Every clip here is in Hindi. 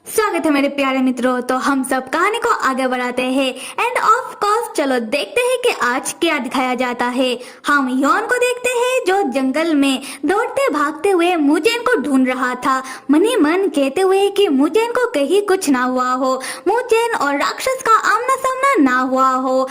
स्वागत है मेरे प्यारे मित्रों। तो हम सब कहानी को आगे बढ़ाते हैं एंड ऑफ कोर्स चलो देखते हैं कि आज क्या दिखाया जाता है। हम यॉन को देखते हैं जो जंगल में दौड़ते भागते हुए मुजेन को ढूंढ रहा था, मनी मन कहते हुए कि मुजेन को कहीं कुछ ना हुआ हो, मुजेन और राक्षस का आमना सामना ना हुआ हो।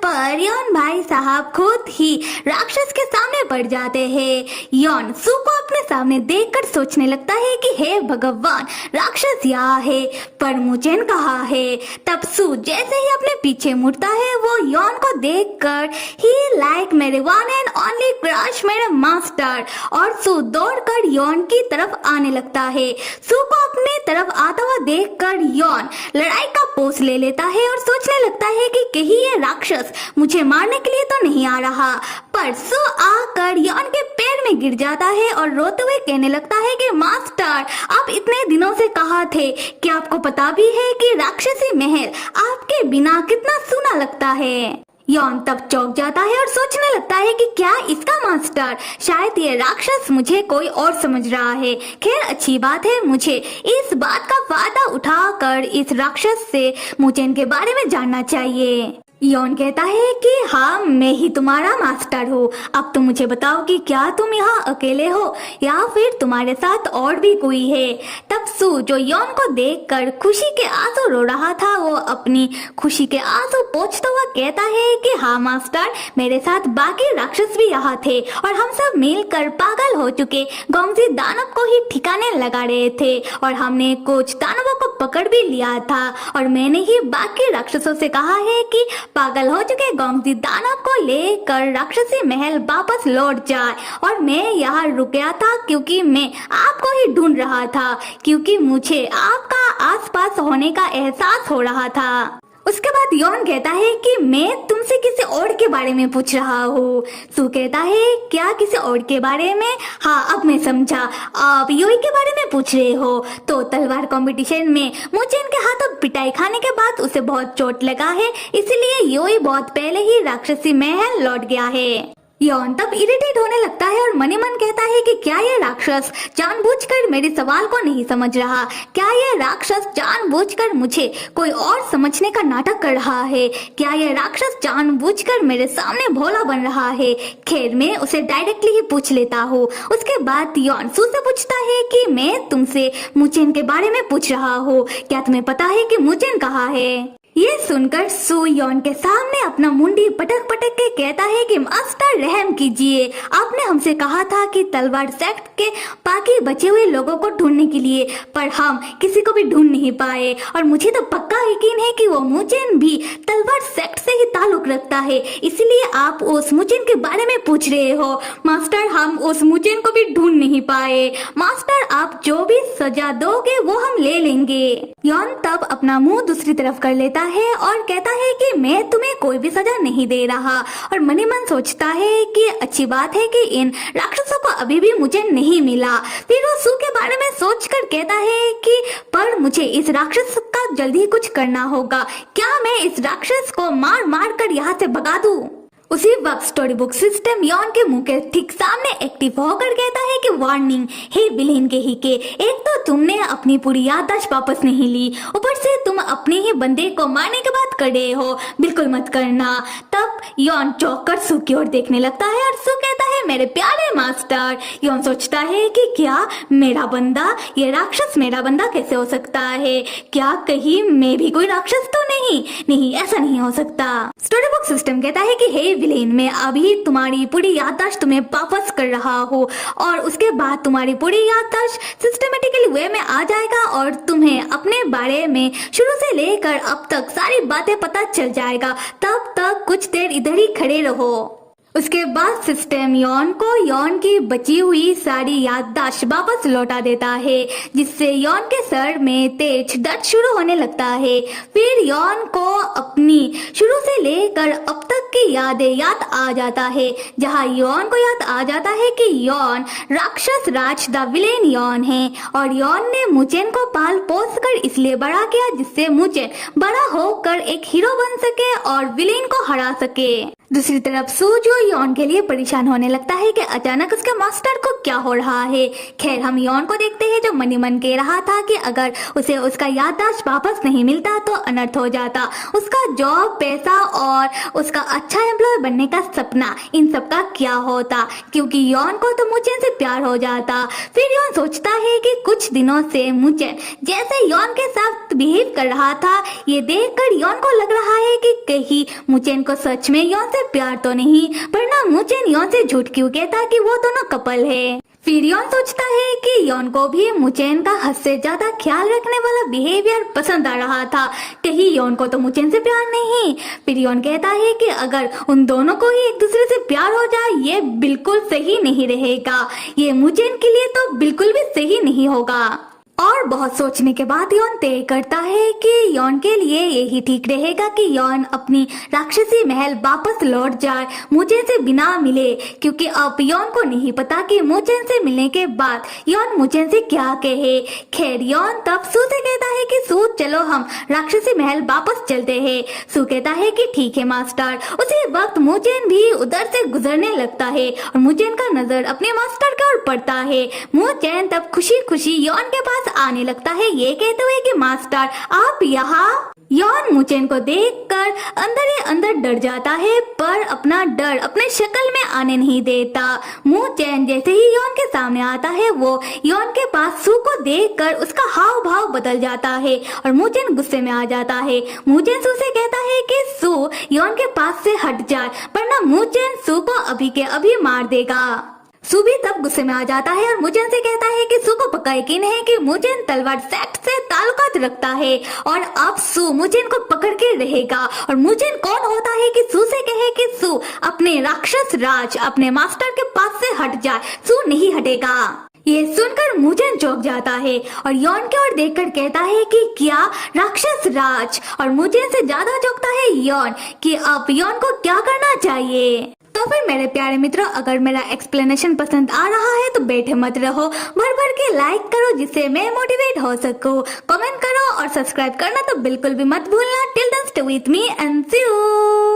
पर यॉन भाई साहब खुद ही राक्षस के सामने पड़ जाते हैं। यॉन सू को अपने सामने देखकर सोचने लगता है कि हे भगवान, राक्षस यहाँ है पर मुजेन कहाँ है। तब सू जैसे ही अपने पीछे मुड़ता है वो यॉन को देखकर ही लाइक मेरे वन एंड ओनली क्रश मेरे मास्टर, और सू दौड़कर यॉन की तरफ आने लगता है। सू को अपने तरफ आता हुआ देखकर यॉन लड़ाई का पोज ले लेता है और सोचने लगता है कि कहीं ये राक्षस मुझे मारने के लिए तो नहीं आ रहा। पर सू आकर यॉन के पैर में गिर जाता है और रोते हुए कहने लगता है कि मास्टर, आप इतने दिनों से कहाँ थे? क्या आपको पता भी है कि राक्षसी महल आपके बिना कितना सूना लगता है? यॉन तब चौंक जाता है और सोचने लगता है कि क्या इसका मास्टर, शायद ये राक्षस मुझे कोई और समझ रहा है। खैर अच्छी बात है, मुझे इस बात का फायदा उठाकर इस राक्षस से मुजेन के बारे में जानना चाहिए। यॉन कहता है कि हाँ, मैं ही तुम्हारा मास्टर हूँ। अब तुम मुझे बताओ कि क्या तुम यहाँ अकेले हो या फिर तुम्हारे साथ और भी कोई है? तब सू जो यॉन को देखकर खुशी के आंसू रो रहा था, वो अपनी खुशी के आंसू पोंछता हुआ कहता है कि हाँ मास्टर, मेरे साथ बाकी राक्षस भी यहाँ थे और हम सब मिलकर पागल हो चुके गोंगजी दानव को ही ठिकाने लगा रहे थे और हमने कुछ दानवों को पकड़ भी लिया था और मैंने ही बाकी राक्षसों से कहा है कि पागल हो चुके गोंगजी दानव को लेकर राक्षसी महल वापस लौट जाए। और मैं यहाँ रुक गया था क्योंकि मैं आपको ही ढूंढ रहा था, क्योंकि मुझे आपका आसपास होने का एहसास हो रहा था। उसके बाद यॉन कहता है कि मैं तुमसे किसी और के बारे में पूछ रहा हूँ। सू कहता है क्या किसी और के बारे में? हाँ अब मैं समझा, आप योई के बारे में पूछ रहे हो। तो तलवार कंपटीशन में मुजेन के हाथों पिटाई खाने के बाद उसे बहुत चोट लगा है, इसलिए योई बहुत पहले ही राक्षसी महल लौट गया है। यॉन तब इरिटेट होने लगता है और मनी मन कहता है कि क्या ये राक्षस जानबूझकर मेरे सवाल को नहीं समझ रहा? क्या ये राक्षस जानबूझकर मुझे कोई और समझने का नाटक कर रहा है? क्या ये राक्षस जानबूझकर मेरे सामने भोला बन रहा है? खैर मैं उसे डायरेक्टली ही पूछ लेता हूँ। उसके बाद यॉन सू से पूछता है कि मैं तुमसे मुजेन के बारे में पूछ रहा हूँ, क्या तुम्हें पता है कि मुजेन कहाँ है? ये सुनकर सू यॉन के सामने अपना मुंडी पटक पटक के कहता है कि मास्टर रहम कीजिए, आपने हमसे कहा था कि तलवार सेक्ट के बाकी बचे हुए लोगों को ढूंढने के लिए, पर हम किसी को भी ढूंढ नहीं पाए और मुझे तो पक्का यकीन है कि वो मुजेन भी तलवार सेक्ट से ही ताल्लुक रखता है, इसलिए आप उस मुजेन के बारे में पूछ रहे हो। मास्टर हम उस मुजेन को भी ढूंढ नहीं पाए, मास्टर आप जो भी सजा दोगे वो हम ले लेंगे। यॉन तब अपना मुंह दूसरी तरफ कर लेता है और कहता है कि मैं तुम्हें कोई भी सजा नहीं दे रहा। और मनी मन सोचता है कि अच्छी बात है कि इन राक्षसों को अभी भी मुझे नहीं मिला। फिर वो सू के बारे में सोचकर कहता है कि पर मुझे इस राक्षस का जल्दी कुछ करना होगा, क्या मैं इस राक्षस को मार मार कर यहाँ से भगा दूं? उसी वक्त स्टोरी बुक सिस्टम यॉन के मुंह के ठीक सामने एक्टिव होकर कहता है कि वार्निंग, हे विलेन के ही के, एक तो तुमने अपनी पूरी याददाश्त वापस नहीं ली, ऊपर से तुम अपने ही बंदे को मारने के बाद कर रहे हो, बिल्कुल मत करना। तब यॉन चौंक कर सू की ओर देखने लगता है और सू कहता है मेरे प्यारे मास्टर। यॉन सोचता है कि क्या मेरा बंदा, ये राक्षस मेरा बंदा कैसे हो सकता है? क्या कहीं मैं भी कोई राक्षस तो नहीं, ऐसा नहीं हो सकता। स्टोरी बुक सिस्टम कहता है कि हे विलेन, मैं अभी तुम्हारी पूरी याददाश्त तुम्हें वापस कर रहा हूँ और उसके बाद तुम्हारी पूरी याददाश्त सिस्टमेटिकली वे में आ जाएगा और तुम्हें अपने बारे में शुरू से लेकर अब तक सारी बातें पता चल जाएगा। तब तक कुछ देर इधर ही खड़े रहो। उसके बाद सिस्टम यॉन को यॉन की बची हुई सारी याददाश्त वापस लौटा देता है, जिससे यॉन के सर में तेज दर्द शुरू होने लगता है। फिर यॉन को अपनी शुरू से लेकर अब तक की यादें याद आ जाता है, जहां यॉन को याद आ जाता है कि यॉन राक्षस राज द विलेन यॉन है और यॉन ने मुजेन को पाल पोस कर इसलिए बड़ा किया जिससे मुजेन बड़ा होकर एक हीरो बन सके और विलेन को हरा सके। दूसरी तरफ सू जो यॉन के लिए परेशान होने लगता है कि अचानक उसके मास्टर को क्या हो रहा है। खैर हम यॉन को देखते हैं जो मन ही मन कह रहा था कि अगर उसे उसका याददाश्त वापस नहीं मिलता तो अनर्थ हो जाता। उसका जॉब, पैसा और उसका अच्छा एम्प्लॉय बनने का सपना, इन सब का क्या होता, क्योंकि यॉन को तो मुचेन से प्यार हो जाता। फिर यॉन सोचता है कि कुछ दिनों से मुचेन जैसे यॉन के साथ बिहेव कर रहा था, ये देखकर यॉन को लग रहा है कि कहीं मुचेन को सच में यॉन से प्यार तो नहीं, वरना मुचेन यॉन से झूठ क्यों कहता कि वो दोनों कपल है। फिर यॉन सोचता है कि यॉन को भी मुचेन का हद से ज्यादा ख्याल रखने वाला बिहेवियर पसंद आ रहा था, कहीं यॉन को तो मुचेन से प्यार नहीं। फिर यॉन कहता है कि अगर उन दोनों को ही एक दूसरे से प्यार हो जाए ये बिल्कुल सही नहीं रहेगा, ये मुचेन के लिए तो बिल्कुल भी सही नहीं होगा। और बहुत सोचने के बाद यॉन तय करता है कि यॉन के लिए यही ठीक रहेगा कि यॉन अपनी राक्षसी महल वापस लौट जाए, मुचेन से बिना मिले, क्योंकि अब यॉन को नहीं पता कि मुचेन से मिलने के बाद यॉन मुचेन से क्या कहे। खैर यॉन तब सू से कहता है कि सू चलो हम राक्षसी महल वापस चलते हैं। सू कहता है कि ठीक है मास्टर। उसी वक्त मुचेन भी उधर से गुजरने लगता है और मुचेन का नजर अपने मास्टर की ओर पड़ता है। मुचेन तब खुशी खुशी यॉन के पास आने लगता है, ये कहते हुए कि मास्टर आप यहाँ। यॉन मुचेन को देखकर अंदर ही अंदर डर जाता है, पर अपना डर अपने शक्ल में आने नहीं देता। मुचेन जैसे ही यॉन के सामने आता है वो यॉन के पास सू को देखकर उसका हाव भाव बदल जाता है और मुचेन गुस्से में आ जाता है। मुचेन सू से कहता है कि सू यॉन के पास से हट जाए, वरना मुचेन सू को अभी के अभी मार देगा। सू भी तब गुस्से में आ जाता है और मुचेन से कहता है कि सू को पक्का यकीन है कि मुचेन तलवार सेक्ट से ताल्लुकात रखता है और अब सू मुचेन को पकड़ के रहेगा। और मुचेन कौन होता है कि सू से कहे कि सू अपने राक्षस राज, अपने मास्टर के पास से हट जाए, सू नहीं हटेगा। ये सुनकर मुचेन चौंक जाता है और यॉन की ओर देखकर कहता है कि क्या राक्षस राज, और मुचेन से ज्यादा चौंकता है यॉन कि अब यॉन को क्या करना चाहिए। तो फिर मेरे प्यारे मित्रों, अगर मेरा एक्सप्लेनेशन पसंद आ रहा है तो बैठे मत रहो, भर भर के लाइक करो जिससे मैं मोटिवेट हो सकूं, कमेंट करो और सब्सक्राइब करना तो बिल्कुल भी मत भूलना। Till then stay with me and see you.